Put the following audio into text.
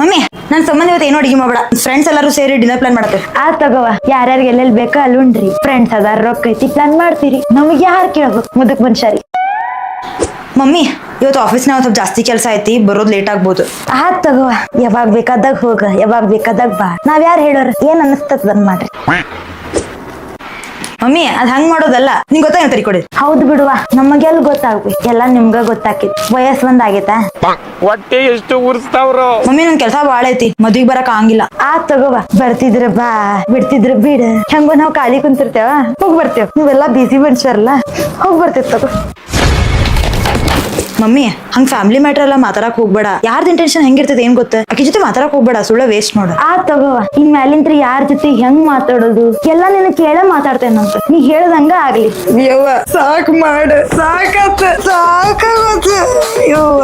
Mummy ನನ್ ಸಂಬಂಧ ಇವತ್ತು ಏನೋ ಅಡಿಗೆ ಮಾಡ್ಬೇಡ. ಫ್ರೆಂಡ್ಸ್ ಎಲ್ಲರೂ ಸೇರಿ ಡಿನ್ನರ್ ಪ್ಲಾನ್ ಮಾಡತ್ತೆ. ಆ ತಗೋವ ಯಾರ್ಯಾರಿಗೆ ಎಲ್ಲೆಲ್ಲಿ ಬೇಕ ಅಲ್ಲಿ ಉಂಡ್ರಿ. ಫ್ರೆಂಡ್ಸ್ ಅದಾರ ರೊಕ್ಕ ಐತಿ ಪ್ಲಾನ್ ಮಾಡ್ತೀರಿ. ನಮಗ್ ಯಾರು ಕೇಳ್ಬೇಕು ಮುದಕ್ ಮನುಷ್ಯರಿ. ಮಮ್ಮಿ ಇವತ್ತು ಆಫೀಸ್ನಾಗ ಸ್ವಲ್ಪ ಜಾಸ್ತಿ ಕೆಲಸ ಐತಿ, ಬರೋದ್ ಲೇಟ್ ಆಗ್ಬೋದು. ಆತ್ ತಗೋವ ಯಾವಾಗ ಬೇಕಾದಾಗ ಹೋಗ, ಯಾವಾಗ ಬೇಕಾದಾಗ ಬಾ. ನಾವ್ ಯಾರು ಹೇಳೋರ ಏನ್ ಅನ್ನಿಸ್ತದ ಬಂದ್ ಮಾಡ್ರಿ. ಮಮ್ಮಿ ಅದ್ ಹಂಗ್ ಮಾಡೋದಲ್ಲ, ನಿಂಗ್ ಗೊತ್ತಾಗ ಕೊಡಿ. ಹೌದ್ ಬಿಡುವ, ನಮಗೆಲ್ ಗೊತ್ತಾಗ್ಬೇಕು, ಎಲ್ಲಾ ನಿಮ್ಗ ಗೊತ್ತಾಕೈತಿ. ವಯಸ್ಸು ಒಂದ್ ಆಗೈತಾ? ಹೊಟ್ಟೆ ಎಷ್ಟು ಉರ್ಸ್ತಾವ್ರು. ಮಮ್ಮಿ ನನ್ ಕೆಲಸ ಬಾಳ ಐತಿ, ಮದ್ವಿಗ್ ಬರಕ್ ಆಗಂಗಿಲ್ಲ. ತಗೋವ ಬರ್ತಿದ್ರ ಬಾ, ಬಿಡ್ತಿದ್ರ ಬಿಡ. ಹೆಂಗೋ ನಾವ್ ಖಾಲಿ ಕುಂತಿರ್ತೇವ, ಹೋಗ್ ಬರ್ತೇವ್. ನೀವೆಲ್ಲಾ ಬಿಸಿ ಮನುಷ್ಯರಲ್ಲ, ಹೋಗ್ ಬರ್ತೇವ್ ತಗೋ. ಮಮ್ಮಿ ಹಂಗ್ ಫ್ಯಾಮಿಲಿ ಮ್ಯಾಟರ್ ಎಲ್ಲ ಮಾತಾಡಕ್ ಹೋಗ್ಬೇಡ. ಯಾರ್ದ ಇಂಟೆನ್ಷನ್ ಹೆಂಗಿರ್ತದೆ ಏನ್ ಗೊತ್ತ, ಆಕಿ ಜೊತೆ ಮಾತಾಡಕ್ ಹೋಗ್ಬೇಡ, ಸುಳ್ಳ ವೇಸ್ಟ್ ನೋಡ. ತಗೋವ ಇನ್ ಮ್ಯಾಲಿಂತ್ರ ಯಾರ ಜೊತೆ ಹೆಂಗ್ ಮಾತಾಡೋದು ಎಲ್ಲಾ ನಿನ್ನ ಕೇಳ ಮಾತಾಡ್ತೇನಂತ. ನೀ ಹೇಳ್ದಂಗ ಆಗ್ಲಿ. ಯವ್ವ ಸಾಕ್ ಮಾಡ, ಸಾಕತ್ತ ಸಾಕಾಗತ್ತ ಯವ್ವ.